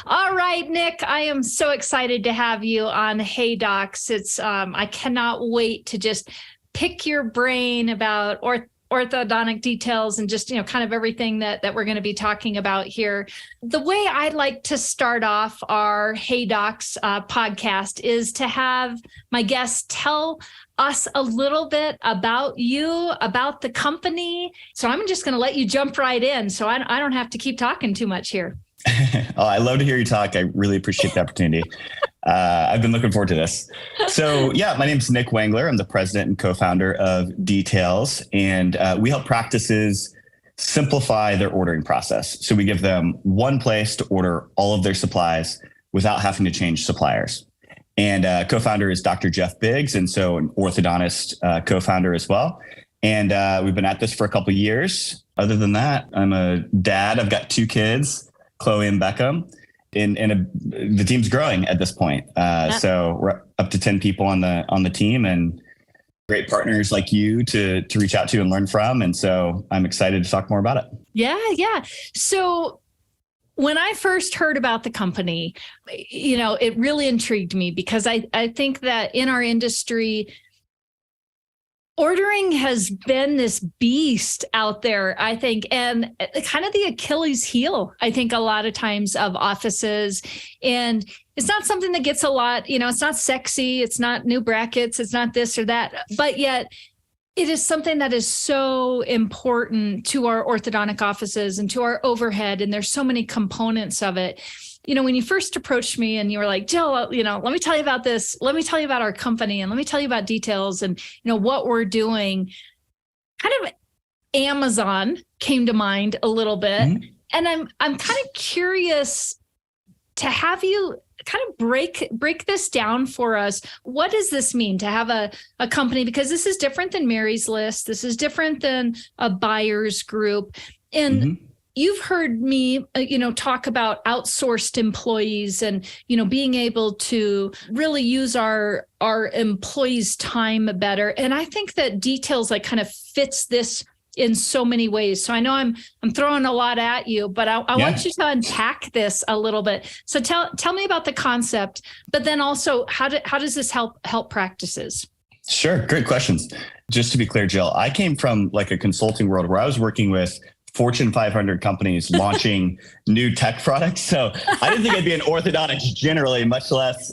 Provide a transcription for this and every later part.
All right, Nick, I am so excited to have you on Hey Docs. I cannot wait to just pick your brain about orthodontic details and just, kind of everything that we're going to be talking about here. The way I like to start off our Hey Docs podcast is to have my guests tell us a little bit about you, about the company. So I'm just going to let you jump right in so I don't have to keep talking too much here. Oh, I love to hear you talk. I really appreciate the opportunity. I've been looking forward to this. So my name is Nick Wrangler. I'm the president and co-founder of Details, and we help practices simplify their ordering process. So we give them one place to order all of their supplies without having to change suppliers. And co-founder is Dr. Jeff Biggs, and so an orthodontist co-founder as well. And we've been at this for a couple of years. Other than that, I'm a dad. I've got 2 kids. Chloe and Beckham, and the team's growing at this point. So we're up to 10 people on the team, and great partners like you to reach out to and learn from. And so I'm excited to talk more about it. Yeah. So when I first heard about the company, it really intrigued me because I think that in our industry, ordering has been this beast out there, I think, and kind of the Achilles heel, I think, a lot of times of offices. And it's not something that gets a lot, it's not sexy, it's not new brackets, it's not this or that, but yet it is something that is so important to our orthodontic offices and to our overhead. And there's so many components of it. When you first approached me and you were like, Jill, let me tell you about this. Let me tell you about our company and let me tell you about Details and, what we're doing. Kind of Amazon came to mind a little bit. Mm-hmm. And I'm kind of curious to have you kind of break this down for us. What does this mean to have a company? Because this is different than Mary's List. This is different than a buyer's group. And mm-hmm. You've heard me, talk about outsourced employees and, being able to really use our employees' time better. And I think that Details kind of fits this in so many ways. So I know I'm throwing a lot at you, but I want you to unpack this a little bit. So tell me about the concept, but then also how does this help practices? Sure. Great questions. Just to be clear, Jill, I came from a consulting world where I was working with Fortune 500 companies launching new tech products. So I didn't think I'd be an orthodontist generally, much less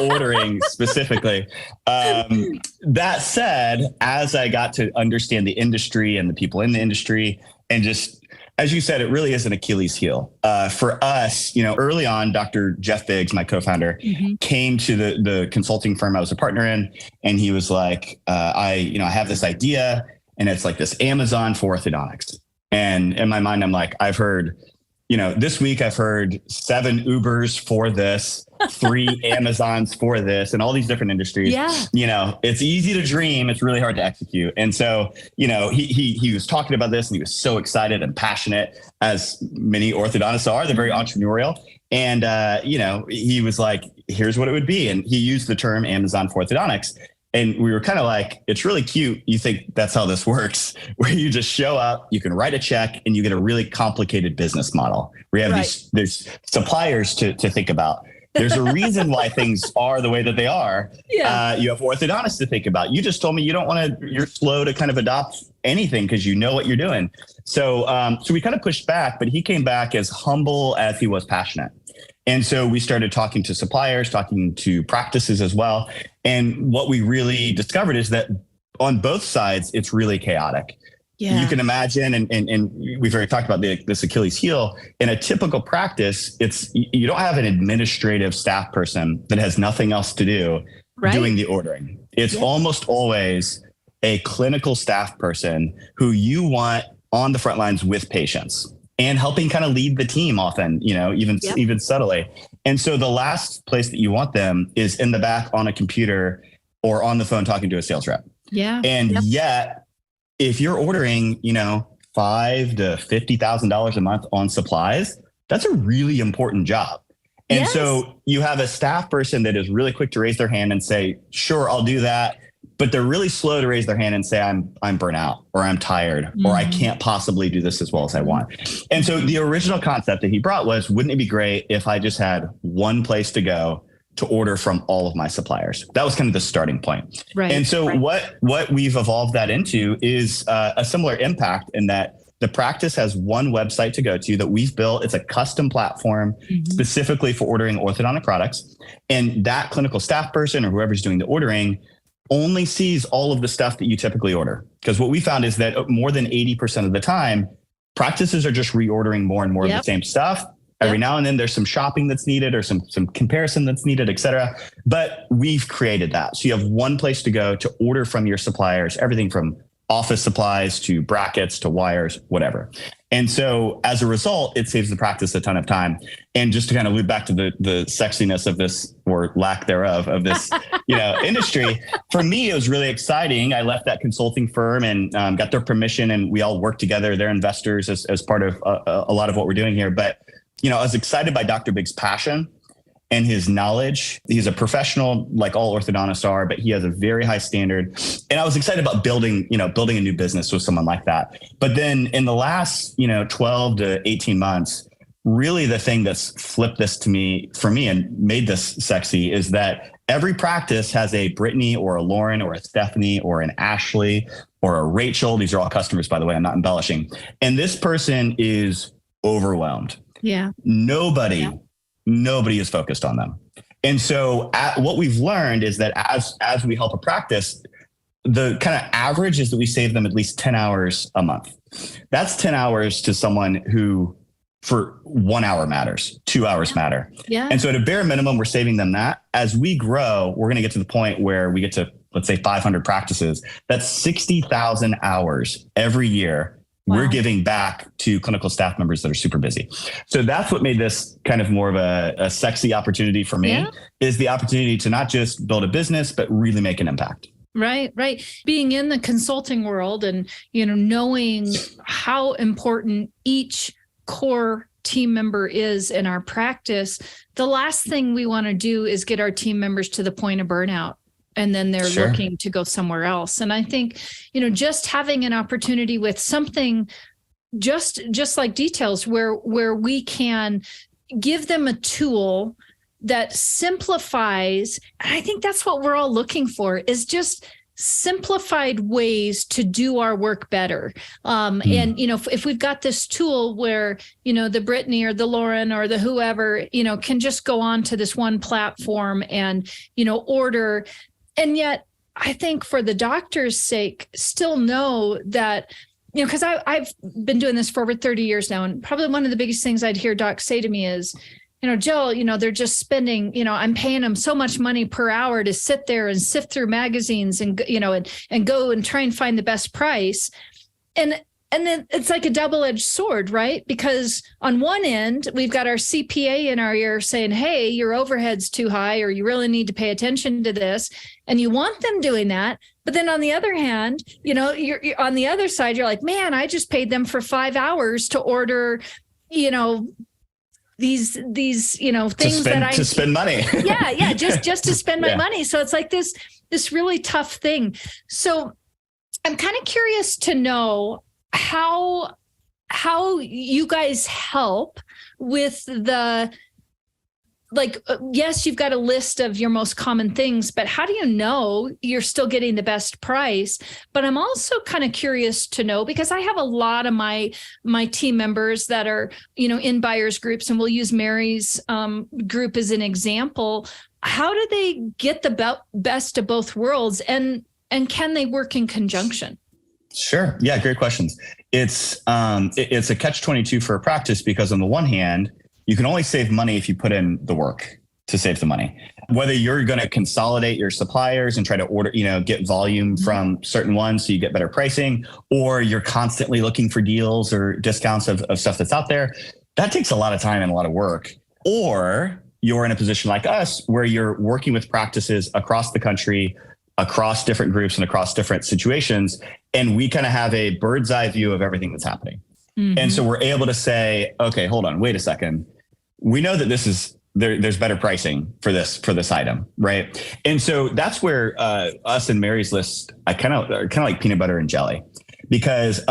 ordering specifically. That said, as I got to understand the industry and the people in the industry, and just, as you said, it really is an Achilles heel. For us, early on, Dr. Jeff Biggs, my co-founder, mm-hmm. came to the consulting firm I was a partner in, and he was like, I have this idea, and it's like this Amazon for orthodontics. And in my mind, I'm like, I've heard, this week I've heard 7 Ubers for this, 3 Amazons for this, and all these different industries. Yeah. It's easy to dream. It's really hard to execute. And so, he was talking about this and he was so excited and passionate, as many orthodontists are. They're very entrepreneurial. And, he was like, here's what it would be. And he used the term Amazon for orthodontics. And we were kind of like, it's really cute. You think that's how this works, where you just show up, you can write a check, and you get a really complicated business model. We have there's suppliers to think about. There's a reason why things are the way that they are. Yeah. You have orthodontists to think about. You just told me you're slow to kind of adopt anything because you know what you're doing. So we kind of pushed back, but he came back as humble as he was passionate. And so we started talking to suppliers, talking to practices as well. And what we really discovered is that on both sides, it's really chaotic. Yeah. You can imagine, and we've already talked about this Achilles heel. In a typical practice, you don't have an administrative staff person that has nothing else to do doing the ordering. It's almost always a clinical staff person who you want on the front lines with patients and helping kind of lead the team often, even subtly. And so the last place that you want them is in the back on a computer or on the phone talking to a sales rep. Yeah. And yet, if you're ordering, $5,000 to $50,000 a month on supplies, that's a really important job. And so you have a staff person that is really quick to raise their hand and say, sure, I'll do that. but they're really slow to raise their hand and say, I'm burnt out, or I'm tired, or I can't possibly do this as well as I want. And so the original concept that he brought was, wouldn't it be great if I just had one place to go to order from all of my suppliers? That was kind of the starting point. Right. And so what we've evolved that into is a similar impact, in that the practice has one website to go to that we've built. It's a custom platform specifically for ordering orthodontic products. And that clinical staff person or whoever's doing the ordering only sees all of the stuff that you typically order. Because what we found is that more than 80% of the time, practices are just reordering more and more of the same stuff. Every now and then there's some shopping that's needed, or some comparison that's needed, et cetera. But we've created that. So you have one place to go to order from your suppliers, everything from office supplies to brackets to wires, whatever. And so as a result, it saves the practice a ton of time. And just to kind of loop back to the sexiness of this, or lack thereof, of this industry, for me, it was really exciting. I left that consulting firm and got their permission, and we all worked together. They're investors as part of a lot of what we're doing here. But I was excited by Dr. Big's passion and his knowledge. He's a professional, like all orthodontists are, but he has a very high standard. And I was excited about building a new business with someone like that. But then in the last, 12 to 18 months, really the thing that's flipped this for me and made this sexy is that every practice has a Brittany or a Lauren or a Stephanie or an Ashley or a Rachel. These are all customers, by the way. I'm not embellishing. And this person is overwhelmed. Yeah. Nobody is focused on them. And so what we've learned is that as we help a practice, the kind of average is that we save them at least 10 hours a month. That's 10 hours to someone who for 1 hour matters, 2 hours matter. Yeah. And so at a bare minimum, we're saving them that. As we grow, we're going to get to the point where we get to, let's say, 500 practices. That's 60,000 hours every year. Wow. We're giving back to clinical staff members that are super busy. So that's what made this kind of more of a sexy opportunity for me, is the opportunity to not just build a business, but really make an impact. Right. Being in the consulting world and, knowing how important each core team member is in our practice, the last thing we want to do is get our team members to the point of burnout. And then they're looking to go somewhere else. And I think, just having an opportunity with something just like Details, where we can give them a tool that simplifies. And I think that's what we're all looking for, is just simplified ways to do our work better. And, if we've got this tool where, the Brittany or the Lauren or the whoever, can just go on to this one platform and, order. And yet, I think for the doctor's sake, still know that, because I've been doing this for over 30 years now. And probably one of the biggest things I'd hear docs say to me is, Jill, they're just spending, I'm paying them so much money per hour to sit there and sift through magazines and, and go and try and find the best price. And then it's like a double-edged sword, right? Because on one end, we've got our CPA in our ear saying, hey, your overhead's too high, or you really need to pay attention to this. And you want them doing that. But then on the other hand, you're on the other side, you're like, man, I just paid them for 5 hours to order, these things to spend money. just to spend my money. So it's like this really tough thing. So I'm kind of curious to know how you guys help with the, yes, you've got a list of your most common things, but how do you know you're still getting the best price? But I'm also kind of curious to know, because I have a lot of my team members that are, in buyers groups, and we'll use Mary's group as an example. How do they get the best of both worlds, and can they work in conjunction? Sure. Yeah. Great questions. It's a catch-22 for a practice, because on the one hand, you can only save money if you put in the work to save the money. Whether you're going to consolidate your suppliers and try to order, get volume from certain ones so you get better pricing, or you're constantly looking for deals or discounts of stuff that's out there, that takes a lot of time and a lot of work. Or you're in a position like us where you're working with practices across the country, across different groups and across different situations. And we kind of have a bird's eye view of everything that's happening. And so we're able to say, okay, hold on, wait a second. We know that this is there's better pricing for this item, right? And so that's where us and Mary's List, I kind of like peanut butter and jelly, because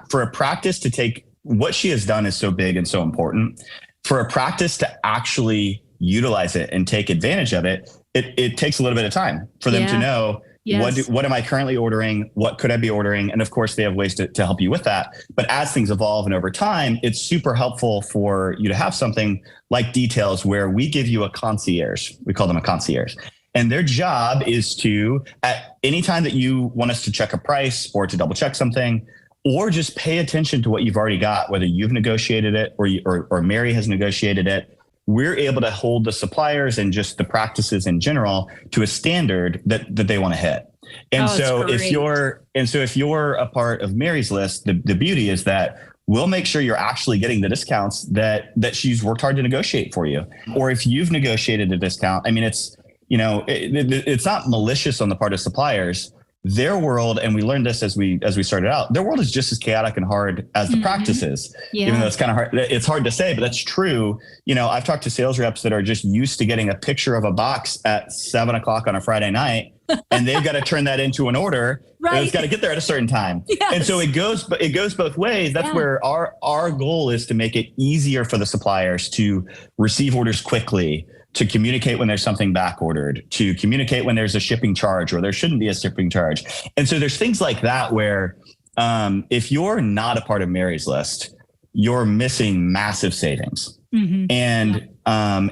for a practice to take what she has done is so big and so important. For a practice to actually utilize it and take advantage of it, it takes a little bit of time for them to know. Yes. What am I currently ordering? What could I be ordering? And of course, they have ways to help you with that. But as things evolve and over time, it's super helpful for you to have something like Details, where we give you a concierge. We call them a concierge. And their job is to, at any time that you want us to check a price or to double check something, or just pay attention to what you've already got, whether you've negotiated it or Mary has negotiated it, we're able to hold the suppliers and just the practices in general to a standard that they want to hit. And if you're a part of Mary's List, the beauty is that we'll make sure you're actually getting the discounts that she's worked hard to negotiate for you. Or if you've negotiated a discount, I mean, it's not malicious on the part of suppliers. Their world, and we learned this as we started out, their world is just as chaotic and hard as the practices. Yeah. Even though it's kind of hard, it's hard to say, but that's true. I've talked to sales reps that are just used to getting a picture of a box at 7:00 on a Friday night, and they've got to turn that into an order. Right. And it's got to get there at a certain time. Yes. And so it goes both ways. That's where our goal is to make it easier for the suppliers to receive orders quickly, to communicate when there's something back ordered, to communicate when there's a shipping charge or there shouldn't be a shipping charge. And so there's things like that where if you're not a part of Mary's List, you're missing massive savings. Mm-hmm.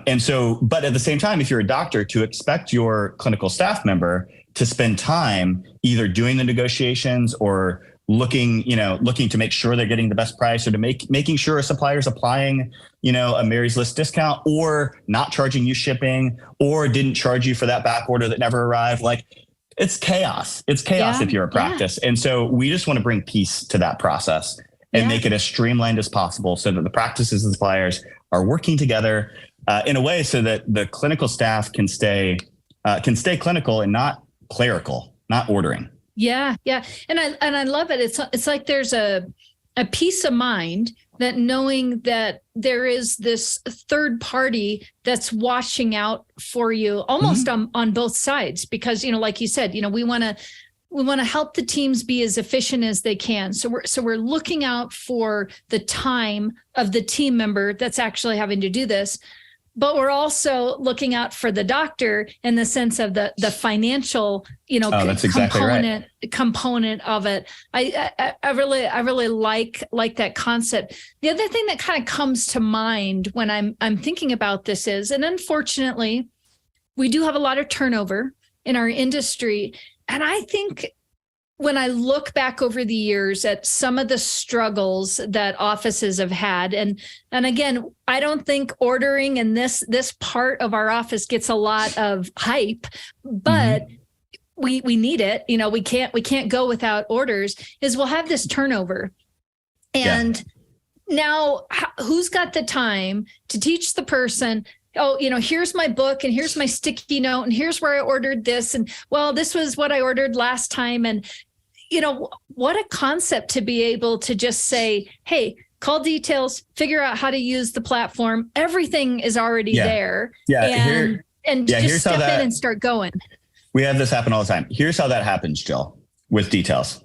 And so, but at the same time, if you're a doctor, to expect your clinical staff member to spend time either doing the negotiations or looking to make sure they're getting the best price, or to making sure a supplier's applying, a Mary's List discount, or not charging you shipping, or didn't charge you for that back order that never arrived. Like, it's chaos. It's chaos if you're a practice. And so we just want to bring peace to that process and make it as streamlined as possible, so that the practices and suppliers are working together in a way so that the clinical staff can stay clinical and not clerical, not ordering. Yeah. Yeah. And I love it. It's like there's a peace of mind that knowing that there is this third party that's watching out for you almost on both sides, because, like you said, we want to help the teams be as efficient as they can. So we're looking out for the time of the team member that's actually having to do this. But we're also looking out for the doctor in the sense of the financial, that's exactly component of it. I really like that concept. The other thing that kind of comes to mind when I'm thinking about this is, and unfortunately, we do have a lot of turnover in our industry. And I think when I look back over the years at some of the struggles that offices have had, and again, I don't think ordering in this part of our office gets a lot of hype, but we need it. We can't go without orders. Is we'll have this turnover, and now who's got the time to teach the person? Oh, here's my book and here's my sticky note and here's where I ordered this, and well, this was what I ordered last time, and what a concept to be able to just say, hey, call Details, figure out how to use the platform. Everything is already there. Yeah. And just step in and start going. We have this happen all the time. Here's how that happens, Jill, with Details.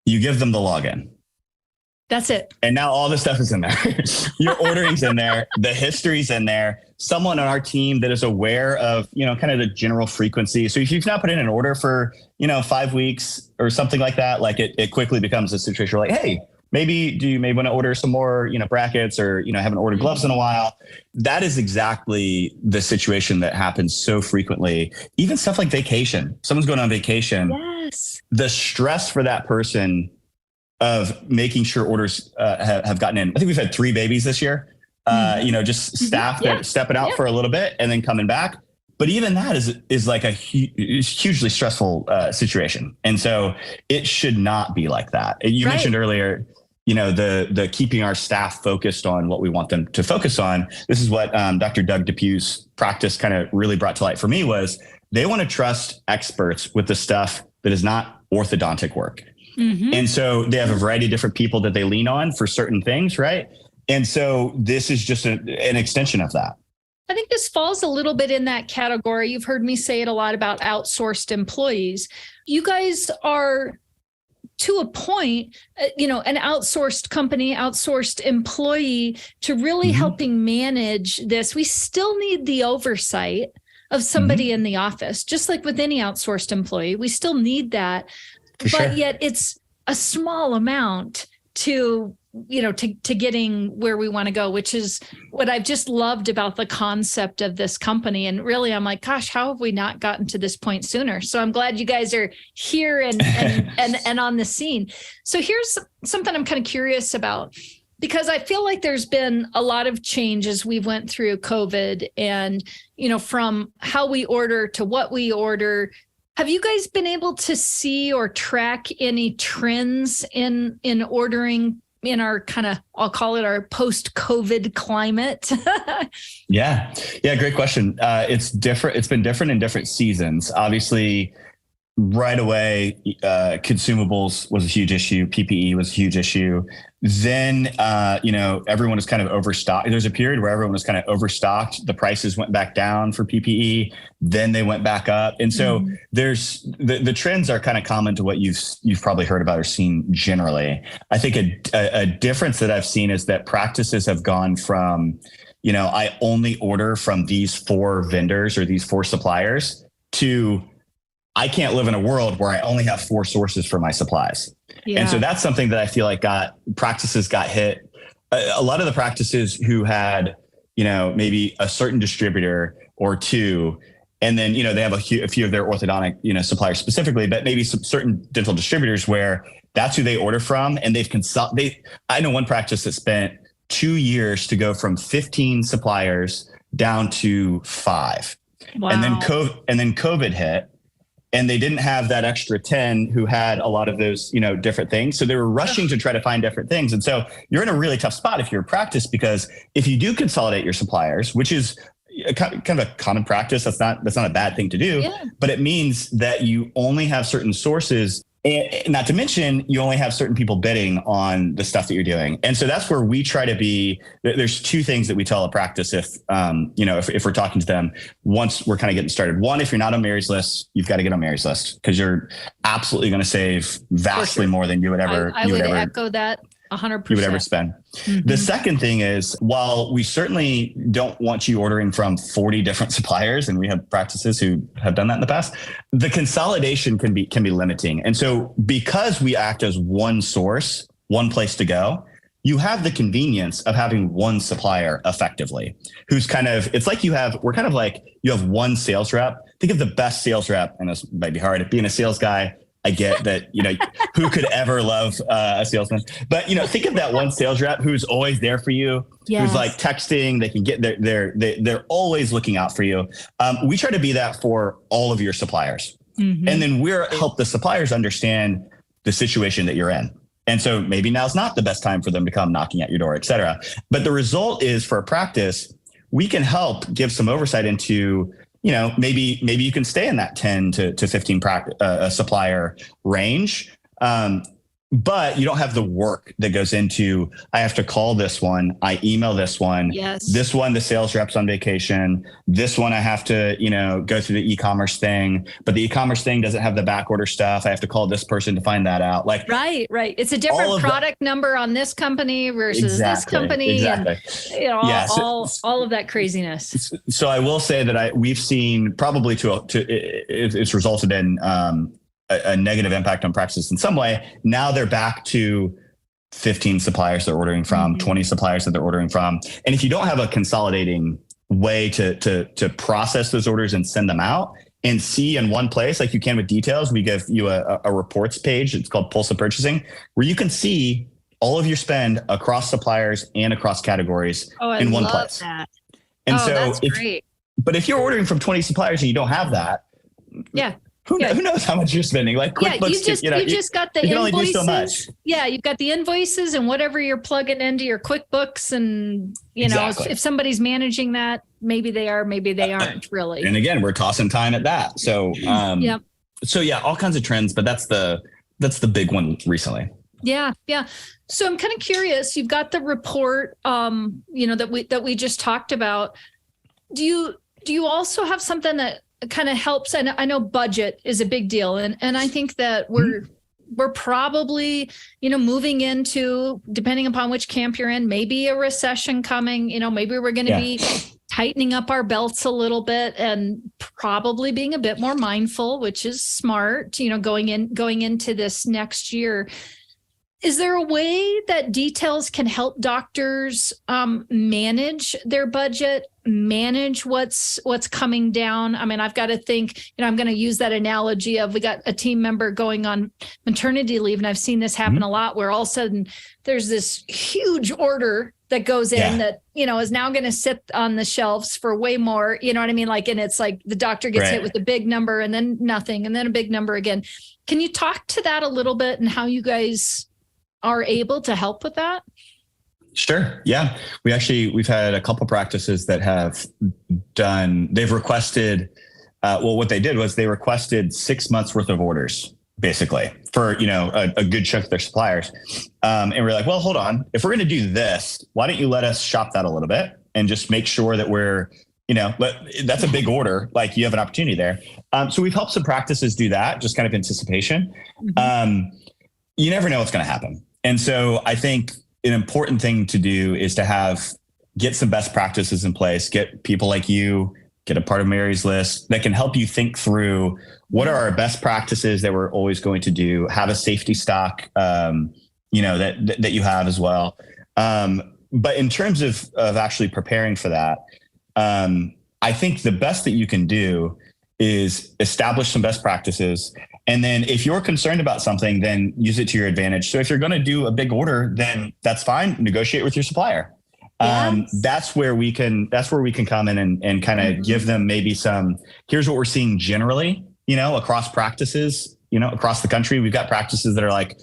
You give them the login. That's it. And now all the stuff is in there. Your ordering's in there. The history's in there. Someone on our team that is aware of, kind of the general frequency. So if you've not put in an order for, 5 weeks or something like that, like it quickly becomes a situation where like, hey, maybe you may want to order some more, brackets, or, haven't ordered gloves in a while. That is exactly the situation that happens so frequently. Even stuff like vacation. Someone's going on vacation. Yes. The stress for that person of making sure orders have gotten in. I think we've had 3 babies this year, just staff that stepping out for a little bit and then coming back. But even that is like a hugely stressful situation. And so it should not be like that. You mentioned earlier, the keeping our staff focused on what we want them to focus on. This is what Dr. Doug Depew's practice kind of really brought to light for me, was they want to trust experts with the stuff that is not orthodontic work. Mm-hmm. And so they have a variety of different people that they lean on for certain things, right? And so this is just an extension of that. I think this falls a little bit in that category. You've heard me say it a lot about outsourced employees. You guys are, to a point, an outsourced company, outsourced employee to really helping manage this. We still need the oversight of somebody in the office, just like with any outsourced employee. We still need that, but yet it's a small amount to getting where we want to go, which is what I've just loved about the concept of this company. And really, I'm like, gosh, how have we not gotten to this point sooner? So I'm glad you guys are here and on the scene. So here's something I'm kind of curious about, because I feel like there's been a lot of change as we went through COVID and, from how we order to what we order. Have you guys been able to see or track any trends in ordering in our kind of, I'll call it our post-COVID climate? Yeah. Great question. It's different. It's been different in different seasons. Obviously, right away, consumables was a huge issue. PPE was a huge issue. Then, everyone was kind of overstocked. There's a period where everyone was kind of overstocked. The prices went back down for PPE. Then they went back up. And so there's the trends are kind of common to what you've probably heard about or seen generally. I think a difference that I've seen is that practices have gone from, I only order from these 4 vendors or these 4 suppliers to I can't live in a world where I only have 4 sources for my supplies. Yeah. And so that's something that I feel like practices got hit. A lot of the practices who had, maybe a certain distributor or 2, and then, they have a few of their orthodontic, suppliers specifically, but maybe some certain dental distributors where that's who they order from. And I know one practice that spent 2 years to go from 15 suppliers down to 5. Wow. And then COVID hit. And they didn't have that extra 10 who had a lot of those, different things. So they were rushing to try to find different things. And so you're in a really tough spot if you're a practice, because if you do consolidate your suppliers, which is kind of a common practice, that's not a bad thing to do, but it means that you only have certain sources. And not to mention, you only have certain people bidding on the stuff that you're doing. And so that's where we try to be. There's 2 things that we tell a practice if we're talking to them once we're kind of getting started. One, if you're not on Mary's list, you've got to get on Mary's list, because you're absolutely going to save vastly more than you would ever. I would echo that 100%. You would ever spend. The second thing is, while we certainly don't want you ordering from 40 different suppliers, and we have practices who have done that in the past, the consolidation can be limiting. And so because we act as one source, one place to go, you have the convenience of having one supplier effectively, who's we're kind of like, you have one sales rep. Think of the best sales rep, and this might be hard, being a sales guy. I get that, who could ever love a salesman, but, think of that one sales rep who's always there for you, who's like texting, they can get they're always looking out for you. We try to be that for all of your suppliers. And then help the suppliers understand the situation that you're in. And so maybe now's not the best time for them to come knocking at your door, et cetera. But the result is, for a practice, we can help give some oversight into, maybe you can stay in that 10 to 15 supplier range. But you don't have the work that goes into, I have to call this one, I email this one, this one, the sales rep's on vacation, this one, I have to, go through the e-commerce thing, but the e-commerce thing doesn't have the back order stuff. I have to call this person to find that out. Right. It's a different product number on this company versus this company. And, all of that craziness. So I will say that we've seen probably it's resulted in, a negative impact on practices in some way. Now they're back to 15 suppliers they're ordering from, 20 suppliers that they're ordering from. And if you don't have a consolidating way to process those orders and send them out and see in one place, like you can with Details, we give you a reports page. It's called Pulse of Purchasing, where you can see all of your spend across suppliers and across categories in one place. That. And that's great. But if you're ordering from 20 suppliers and you don't have that, who knows how much you're spending? Like QuickBooks, you just got the invoices. You can only do so much. Yeah, you've got the invoices and whatever you're plugging into your QuickBooks, and if somebody's managing that, maybe they are, maybe they aren't really. And again, we're tossing time at that. So, all kinds of trends, but that's the big one recently. Yeah. So I'm kind of curious. You've got the report, that we just talked about. do you also have something that kind of helps? And I know budget is a big deal. And I think that we're probably, moving into, depending upon which camp you're in, maybe a recession coming, maybe we're going to be tightening up our belts a little bit and probably being a bit more mindful, which is smart, going into this next year. Is there a way that Details can help doctors manage their budget, manage what's coming down? I mean, I've got to think, I'm going to use that analogy of, we got a team member going on maternity leave, and I've seen this happen a lot, where all of a sudden there's this huge order that goes in that, is now going to sit on the shelves for way more, you know what I mean? Like, and it's like the doctor gets hit with a big number and then nothing, and then a big number again. Can you talk to that a little bit and how you guys are able to help with that? Sure. Yeah. We've had a couple practices that have they've requested, what they did was they requested 6 months worth of orders, basically, for, a good chunk of their suppliers. And we're like, well, hold on, if we're going to do this, why don't you let us shop that a little bit and just make sure that we're, that's a big order. Like, you have an opportunity there. So we've helped some practices do that, just kind of anticipation. You never know what's going to happen. And so I think an important thing to do is to get some best practices in place, get people like you, get a part of Mary's list that can help you think through what are our best practices that we're always going to do, have a safety stock, that you have as well. But in terms of actually preparing for that, I think the best that you can do is establish some best practices. And then if you're concerned about something, then use it to your advantage. So if you're going to do a big order, then that's fine. Negotiate with your supplier. That's where we can come in and kind of give them maybe here's what we're seeing generally, across practices, across the country. We've got practices that are like,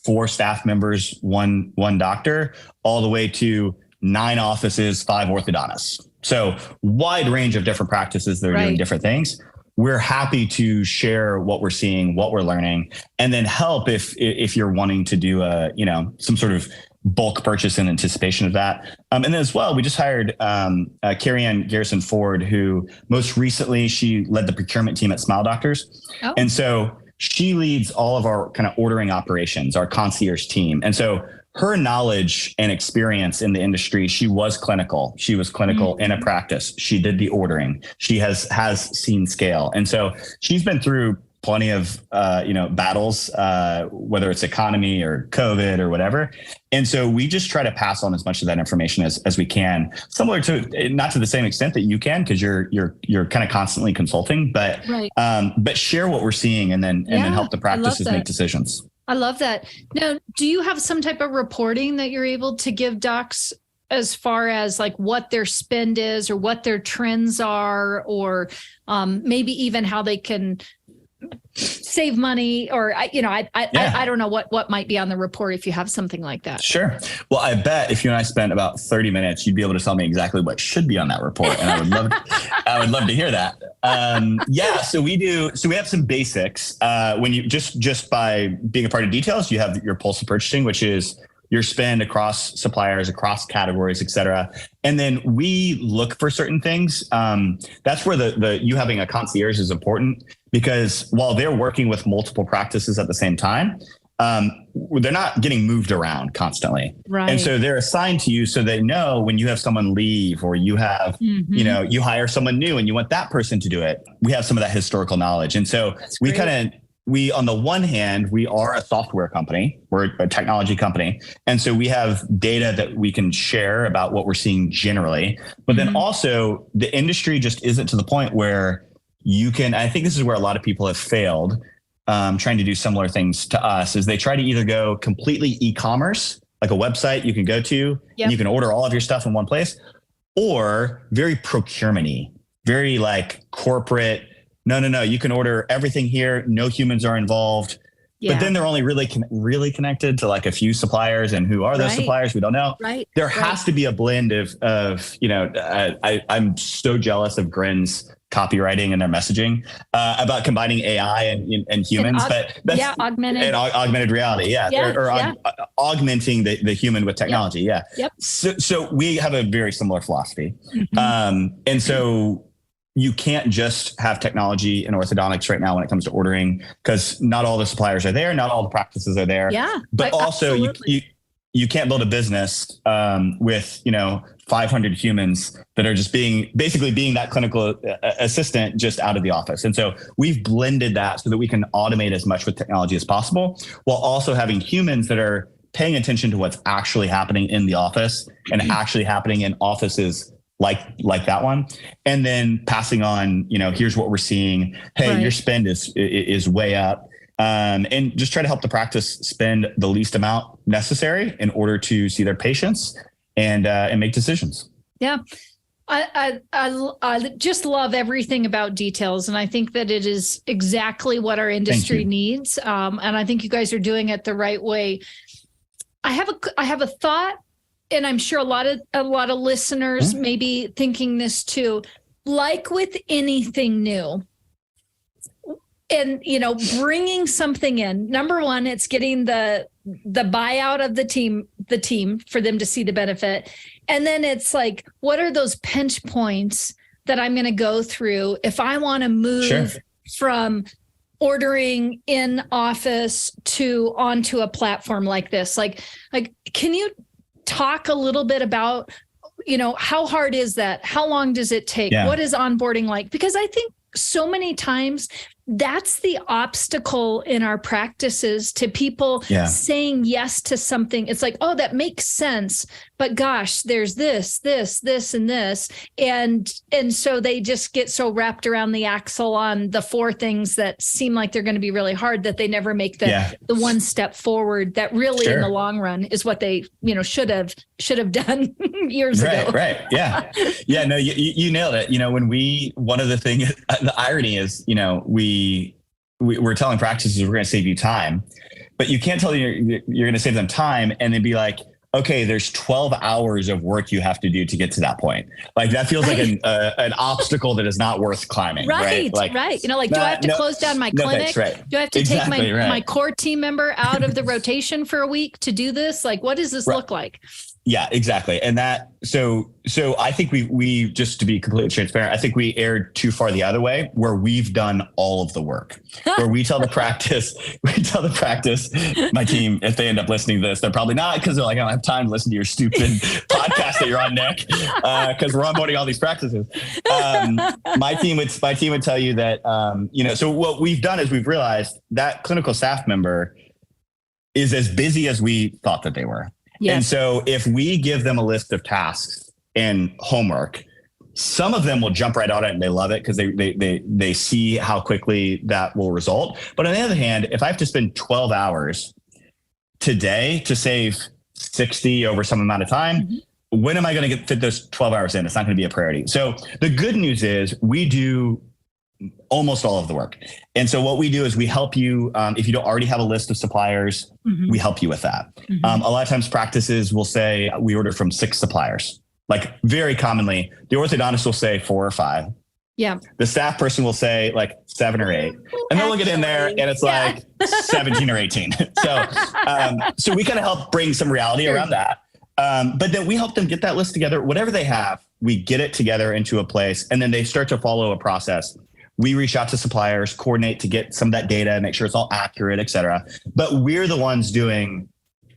4 staff members, one doctor, all the way to 9 offices, 5 orthodontists. So wide range of different practices that are doing different things. We're happy to share what we're seeing, what we're learning, and then help if you're wanting to do some sort of bulk purchase in anticipation of that. And then as well, we just hired Carrie Ann Garrison Ford, who most recently she led the procurement team at Smile Doctors. Oh. And so she leads all of our kind of ordering operations, our concierge team. And so her knowledge and experience in the industry, she was clinical. She was clinical in a practice. She did the ordering. She has seen scale. And so she's been through plenty of, battles, whether it's economy or COVID or whatever. And so we just try to pass on as much of that information as we can, similar to, not to the same extent that you can, because you're kind of constantly consulting, but share what we're seeing and then help the practices make decisions. I love that. Now, do you have some type of reporting that you're able to give docs as far as like what their spend is or what their trends are, or maybe even how they can save money, or I don't know what might be on the report if you have something like that. Sure. Well, I bet if you and I spent about 30 minutes, you'd be able to tell me exactly what should be on that report, and I would love to hear that. So we do. So we have some basics. When you just by being a part of Details, you have your pulse of purchasing, which is your spend across suppliers, across categories, et cetera. And then we look for certain things. That's where the you having a concierge is important, because while they're working with multiple practices at the same time, they're not getting moved around constantly. Right. And so they're assigned to you, so they know when you have someone leave, or you have, you hire someone new and you want that person to do it. We have some of that historical knowledge. And so we, on the one hand, we are a software company, we're a technology company. And so we have data that we can share about what we're seeing generally, but then also the industry just isn't to the point where I think this is where a lot of people have failed, trying to do similar things to us, is they try to either go completely e-commerce, like a website you can go to, and you can order all of your stuff in one place, or very procurement-y, very like corporate. No. You can order everything here. No humans are involved. Yeah. But then they're only really connected to like a few suppliers, and who are those suppliers? We don't know. Right. There has to be a blend of I'm so jealous of Grin's copywriting and their messaging about combining AI and humans, but that's augmented reality. Augmenting the human with technology. Yep. Yeah. So we have a very similar philosophy. And so you can't just have technology in orthodontics right now when it comes to ordering, because not all the suppliers are there. Not all the practices are there. Yeah. But also you can't build a business with, 500 humans that are just basically being that clinical assistant just out of the office. And so we've blended that so that we can automate as much with technology as possible, while also having humans that are paying attention to what's actually happening in the office and actually happening in offices like that one. And then passing on, here's what we're seeing. Hey, your spend is way up. And just try to help the practice spend the least amount necessary in order to see their patients and make decisions. Yeah. I just love everything about Details. And I think that it is exactly what our industry needs. And I think you guys are doing it the right way. I have a thought, and I'm sure a lot of listeners may be thinking this too. Like with anything new, and bringing something in, number one, it's getting the buyout of the team for them to see the benefit. And then it's like, what are those pinch points that I'm going to go through if I want to move from ordering in office onto a platform like this? Like, can you talk a little bit about, how hard is that? How long does it take? Yeah. What is onboarding like? Because I think so many times that's the obstacle in our practices to people saying yes to something. It's like, oh, that makes sense, but gosh, there's this, and this. And so they just get so wrapped around the axle on the four things that seem like they're going to be really hard that they never make the one step forward that really in the long run is what they, should have done years ago. Right. Yeah. Yeah. No, you nailed it. One of the things, the irony is, we're telling practices we're going to save you time, but you can't tell them you're going to save them time and then be like, okay, there's 12 hours of work you have to do to get to that point. Like that feels like an obstacle that is not worth climbing. Right. Do I have to close down my clinic? Do I have to take my core team member out of the rotation for a week to do this? Like, what does this look like? Yeah, exactly. And so I think we just to be completely transparent, I think we erred too far the other way, where we've done all of the work, where we tell the practice, my team, if they end up listening to this, they're probably not, because they're like, I don't have time to listen to your stupid podcast that you're on, Nick, because we're onboarding all these practices. My team would tell you that, so what we've done is we've realized that clinical staff member is as busy as we thought that they were. Yes. And so if we give them a list of tasks and homework, some of them will jump right on it and they love it because they see how quickly that will result. But on the other hand, if I have to spend 12 hours today to save 60 over some amount of time, when am I going to fit those 12 hours in? It's not going to be a priority. So the good news is we do almost all of the work. And so what we do is we help you, if you don't already have a list of suppliers, we help you with that. A lot of times practices will say we order from 6 suppliers. Like very commonly, the orthodontist will say 4 or 5. Yeah. The staff person will say like 7 or 8. And they'll look it in there and it's like 17 or 18. So we kind of help bring some reality around that. But then we help them get that list together. Whatever they have, we get it together into a place, and then they start to follow a process. We reach out to suppliers, coordinate to get some of that data, make sure it's all accurate, et cetera. But we're the ones doing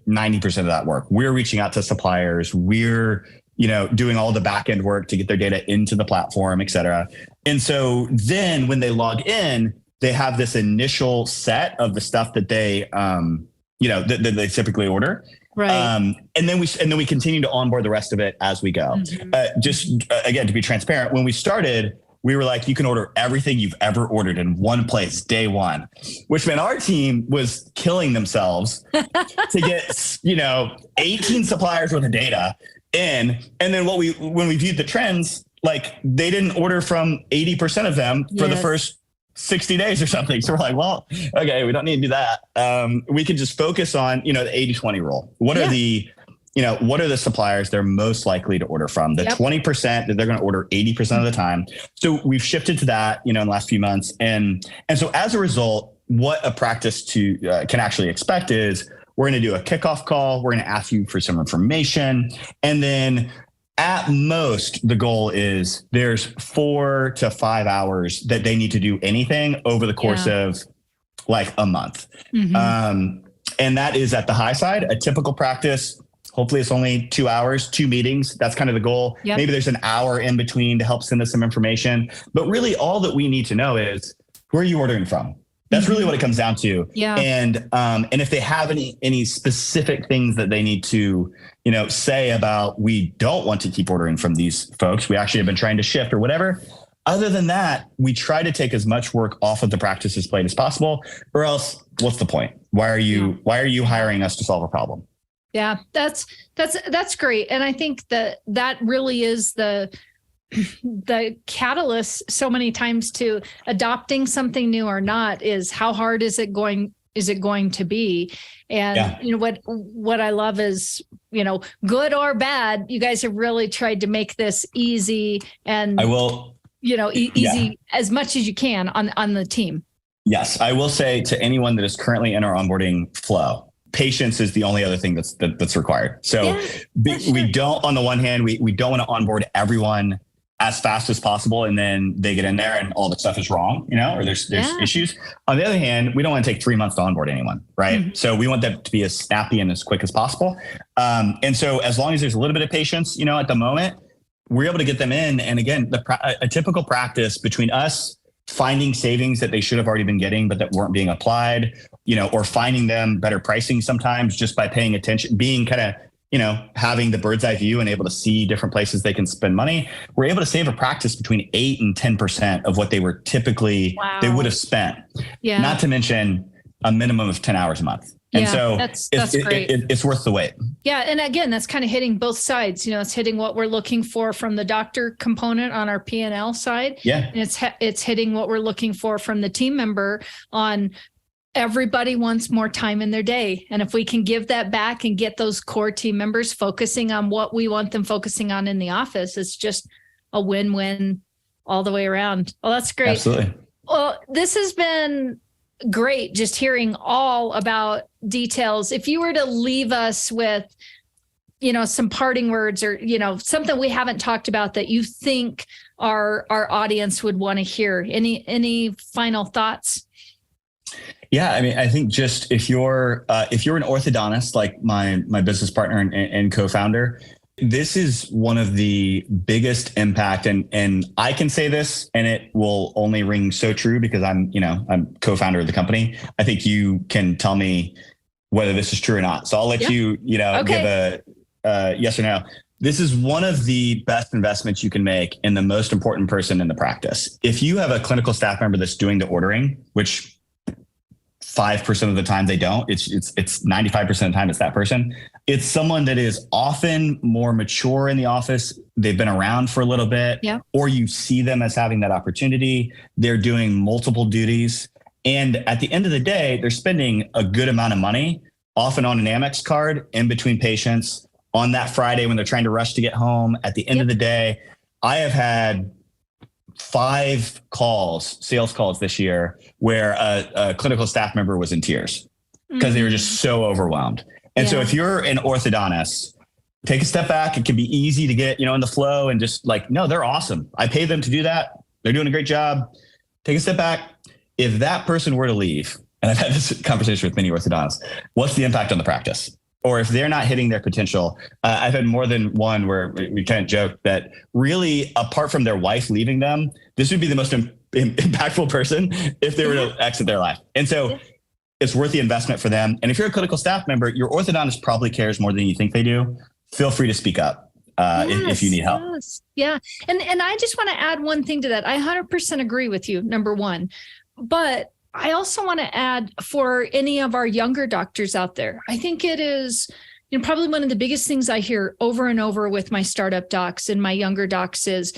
90% of that work. We're reaching out to suppliers. We're, doing all the back end work to get their data into the platform, et cetera. And so then when they log in, they have this initial set of the stuff that they, that they typically order. Right. And then we continue to onboard the rest of it as we go. Again, to be transparent, when we started, we were like, you can order everything you've ever ordered in one place, day one, which meant our team was killing themselves to get, 18 suppliers worth of data in. And then when we viewed the trends, like they didn't order from 80% of them for the first 60 days or something. So we're like, well, okay, we don't need to do that. We can just focus on, the 80-20 rule. What are the what are the suppliers they're most likely to order from? The 20% that they're going to order 80% of the time. So we've shifted to that, in the last few months. And so as a result, what a practice can actually expect is we're going to do a kickoff call. We're going to ask you for some information. And then at most, the goal is there's 4 to 5 hours that they need to do anything over the course of like a month. And that is at the high side. A typical practice, hopefully it's only 2 hours, 2 meetings. That's kind of the goal. Maybe there's an hour in between to help send us some information. But really all that we need to know is, who are you ordering from? That's really what it comes down to. And if they have any specific things that they need to, say about, we don't want to keep ordering from these folks, we actually have been trying to shift or whatever. Other than that, we try to take as much work off of the practice's plate as possible, or else what's the point? Why are you hiring us to solve a problem? Yeah, that's great. And I think that really is the catalyst so many times to adopting something new or not, is how hard is it going to be? And what I love is, good or bad, you guys have really tried to make this easy, and easy as much as you can on the team. Yes, I will say to anyone that is currently in our onboarding flow, patience is the only other thing that's required. So we don't, on the one hand, we don't want to onboard everyone as fast as possible, and then they get in there and all the stuff is wrong, or there's issues. On the other hand, we don't want to take 3 months to onboard anyone, right? So we want them to be as snappy and as quick as possible. And so as long as there's a little bit of patience, at the moment, we're able to get them in. And again, a typical practice between us finding savings that they should have already been getting, but that weren't being applied, or finding them better pricing sometimes just by paying attention, being kind of, having the bird's eye view and able to see different places they can spend money. We're able to save a practice between 8 and 10% of what they were typically, they would have spent. Not to mention a minimum of 10 hours a month. And so that's great. It's worth the wait. Yeah. And again, that's kind of hitting both sides. It's hitting what we're looking for from the doctor component on our P&L side. And it's hitting what we're looking for from the team member on, everybody wants more time in their day. And if we can give that back and get those core team members focusing on what we want them focusing on in the office, it's just a win-win all the way around. Well, that's great. Absolutely. Well, this has been great, just hearing all about Details. If you were to leave us with, some parting words or, something we haven't talked about that you think our audience would want to hear, any final thoughts? Yeah, I mean, I think just if you're an orthodontist, like my business partner and co-founder, this is one of the biggest impact, and I can say this, and it will only ring so true because I'm co-founder of the company. I think you can tell me whether this is true or not. So I'll let you give a yes or no. This is one of the best investments you can make in the most important person in the practice. If you have a clinical staff member that's doing the ordering, which 5% of the time they don't, it's 95% of the time it's that person. It's someone that is often more mature in the office. They've been around for a little bit, or you see them as having that opportunity. They're doing multiple duties. And at the end of the day, they're spending a good amount of money, often on an Amex card, in between patients on that Friday when they're trying to rush to get home. At the end of the day, I have had 5 sales calls this year, where a clinical staff member was in tears because they were just so overwhelmed. And so if you're an orthodontist, take a step back. It can be easy to get, in the flow and just like, no, they're awesome. I pay them to do that. They're doing a great job. Take a step back. If that person were to leave, and I've had this conversation with many orthodontists, what's the impact on the practice? Or if they're not hitting their potential, I've had more than one where we kind of joke that really, apart from their wife leaving them, this would be the most impactful person if they were to exit their life. And so it's worth the investment for them. And if you're a clinical staff member, your orthodontist probably cares more than you think they do. Feel free to speak up if you need help. Yeah. And I just want to add one thing to that. I 100% agree with you, number one. But I also want to add, for any of our younger doctors out there, I think it is, probably one of the biggest things I hear over and over with my startup docs and my younger docs is,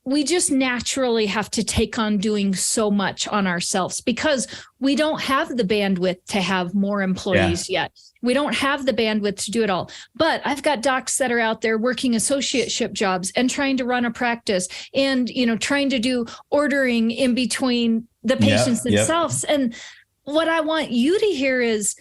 we just naturally have to take on doing so much on ourselves because we don't have the bandwidth to have more employees yet. We don't have the bandwidth to do it all. But I've got docs that are out there working associateship jobs and trying to run a practice and, trying to do ordering in between the patients themselves. And what I want you to hear is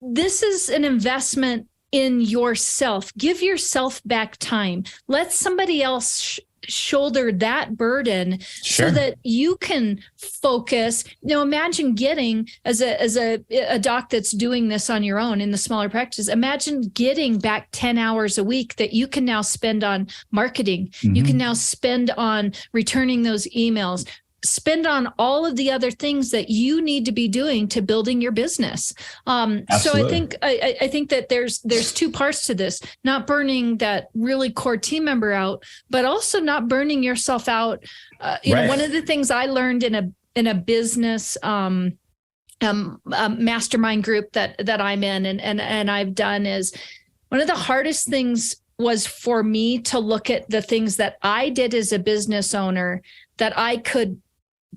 this is an investment in yourself. Give yourself back time. Let somebody else shoulder that burden so that you can focus. Imagine getting as a doc that's doing this on your own in the smaller practice, imagine getting back 10 hours a week that you can now spend on marketing. Mm-hmm. You can now spend on returning those emails, spend on all of the other things that you need to be doing to building your business. So I think that there's two parts to this, not burning that really core team member out, but also not burning yourself out. One of the things I learned in a business mastermind group that I'm in and I've done is one of the hardest things was for me to look at the things that I did as a business owner that I could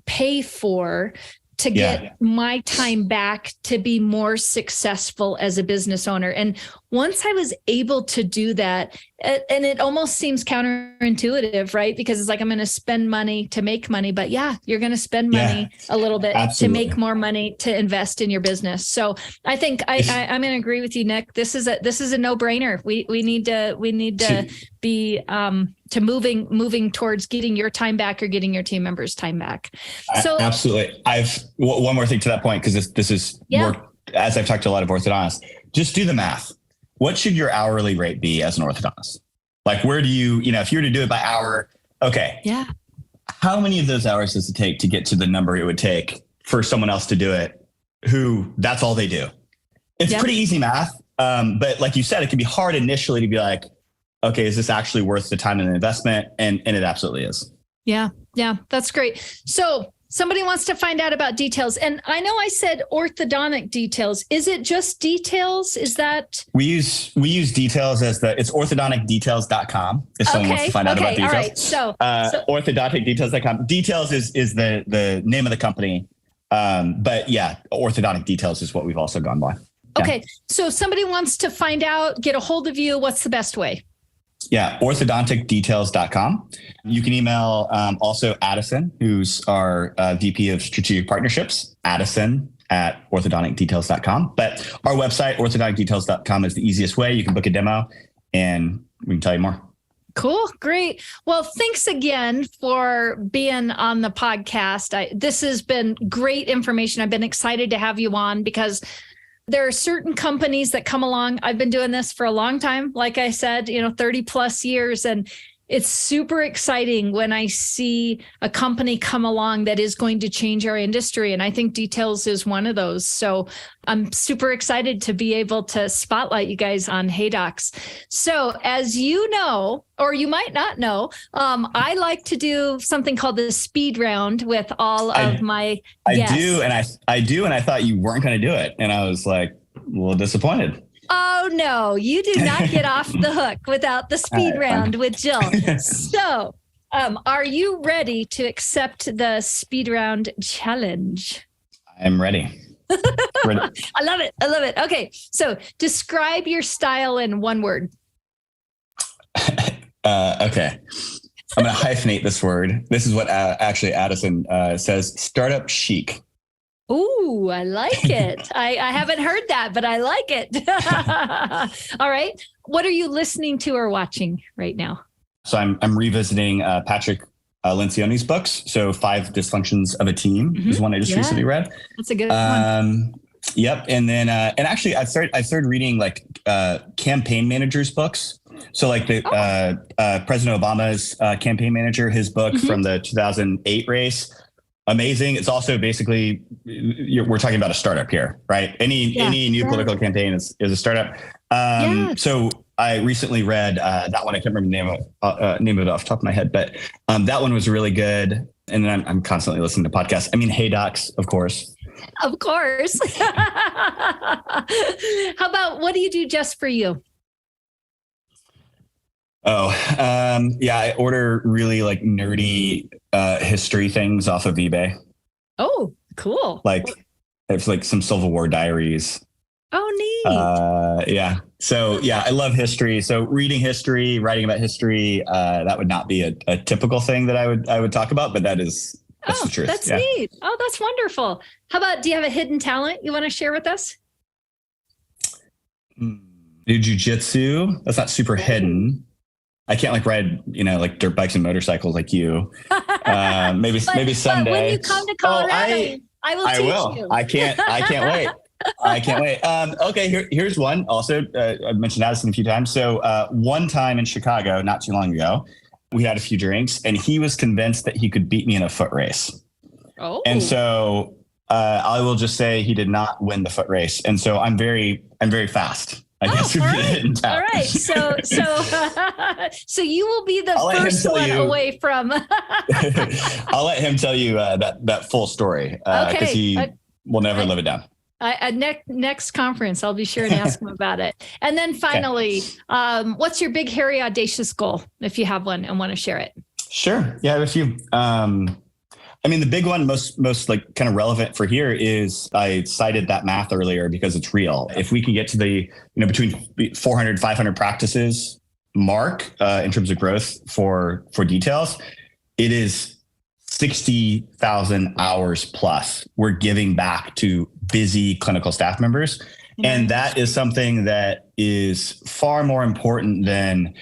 pay for to get my time back to be more successful as a business owner. And once I was able to do that, and it almost seems counterintuitive, right? Because it's like, I'm going to spend money to make money, but you're going to spend money a little bit to make more money to invest in your business. So I think I'm going to agree with you, Nick. This is a no-brainer. We need to be to moving towards getting your time back or getting your team members' time back. So absolutely. I've one more thing to that point, because this is more, as I've talked to a lot of orthodontists, just do the math. What should your hourly rate be as an orthodontist? Like, where do you, if you were to do it by hour, okay. Yeah. How many of those hours does it take to get to the number it would take for someone else to do it who that's all they do? It's pretty easy math. But like you said, it can be hard initially to be like, okay, is this actually worth the time and the investment? And it absolutely is. Yeah. Yeah. That's great. So somebody wants to find out about Details. And I know I said Orthodontic Details. Is it just Details? Is that? We use Details as it's orthodonticdetails.com if someone wants to find out about Details. All right. So orthodonticdetails.com. Details is the name of the company. But Orthodontic Details is what we've also gone by. Okay. So somebody wants to find out, get a hold of you. What's the best way? Yeah, orthodonticdetails.com. You can email also Addison, who's our VP of Strategic Partnerships, addison@orthodonticdetails.com. But our website, orthodonticdetails.com, is the easiest way. You can book a demo and we can tell you more. Cool. Great. Well, thanks again for being on the podcast. This has been great information. I've been excited to have you on because there are certain companies that come along. I've been doing this for a long time. Like I said, 30 plus years. And it's super exciting when I see a company come along that is going to change our industry. And I think Details is one of those. So I'm super excited to be able to spotlight you guys on Hey Docs. So as you know, or you might not know, I like to do something called the speed round with all of my guests. I do. And I thought you weren't going to do it. And I was like, a little disappointed. Oh, no, you do not get off the hook without the speed round with Jill. So are you ready to accept the speed round challenge? I'm ready. I love it. Okay. So describe your style in one word. Okay. I'm going to hyphenate this word. This is what actually Addison says. Startup chic. Ooh, I like it. I haven't heard that, but I like it. All right. What are you listening to or watching right now? So I'm revisiting Patrick Lencioni's books. So 5 Dysfunctions of a Team is one I just recently read. That's a good one. Yep. And then, and actually I started reading like campaign managers books. So like the President Obama's campaign manager, his book from the 2008 race. Amazing. It's also basically, we're talking about a startup here, right? Any new political campaign is a startup. So I recently read that one. I can't remember the name of it off the top of my head, but that one was really good. And then I'm constantly listening to podcasts. I mean, Hey Docs, of course. Of course. How about what do you do just for you? Oh, yeah, I order really like nerdy history things off of eBay. Oh, cool. Like it's like some Civil War diaries. Oh, neat. Yeah. So yeah, I love history. So reading history, writing about history, that would not be a typical thing that I would talk about, but that's the truth. That's neat. Oh, that's wonderful. How about, do you have a hidden talent you want to share with us? Do jujitsu. That's not super hidden. I can't like ride, like dirt bikes and motorcycles like you. Maybe someday. But when you come to Colorado, I will teach you. I can't wait. I can't wait. Okay, here's one. Also, I've mentioned Addison a few times. So one time in Chicago, not too long ago, we had a few drinks, and he was convinced that he could beat me in a foot race. Oh. And so I will just say he did not win the foot race, and so I'm very fast. I guess would be the hidden talent. All right. So you will be the first one away from. I'll let him tell you that full story because he will never live it down. Next conference, I'll be sure to ask him about it. And then finally, what's your big, hairy, audacious goal, if you have one and want to share it? Sure. Yeah, I have a few. The big one, most like kind of relevant for here is I cited that math earlier because it's real. If we can get to the, between 400, 500 practices mark in terms of growth for details, it is 60,000 hours plus we're giving back to busy clinical staff members. Nice. And that is something that is far more important than,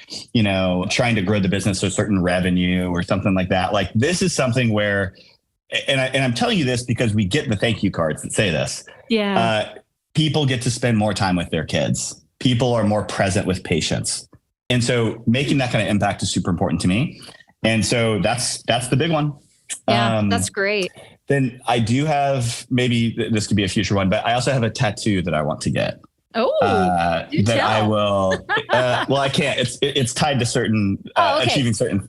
trying to grow the business to a certain revenue or something like that. Like this is something where, and I'm telling you this because we get the thank you cards that say this. Yeah. People get to spend more time with their kids. People are more present with patients. And so making that kind of impact is super important to me. And so that's the big one. Yeah, that's great. Then I do have, maybe this could be a future one, but I also have a tattoo that I want to get. Oh, I will. Well, I can't. It's tied to certain achieving certain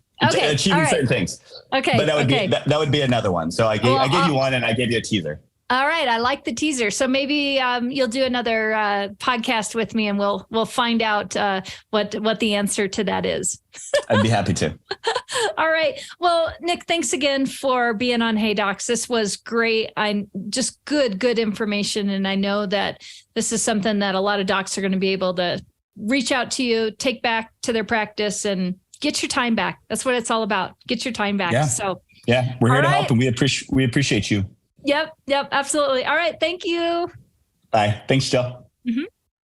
things. Okay, but that would be another one. So I gave you one, and I gave you a teaser. All right, I like the teaser. So maybe you'll do another podcast with me, and we'll find out what the answer to that is. I'd be happy to. All right. Well, Nick, thanks again for being on Hey Docs. This was great. I'm just good information. And I know that this is something that a lot of docs are going to be able to reach out to you, take back to their practice, and get your time back. That's what it's all about. Get your time back. Yeah. So yeah, we're here to help, and we appreciate you. Yep. Absolutely. All right. Thank you. Bye. Thanks, Jill. Mm-hmm.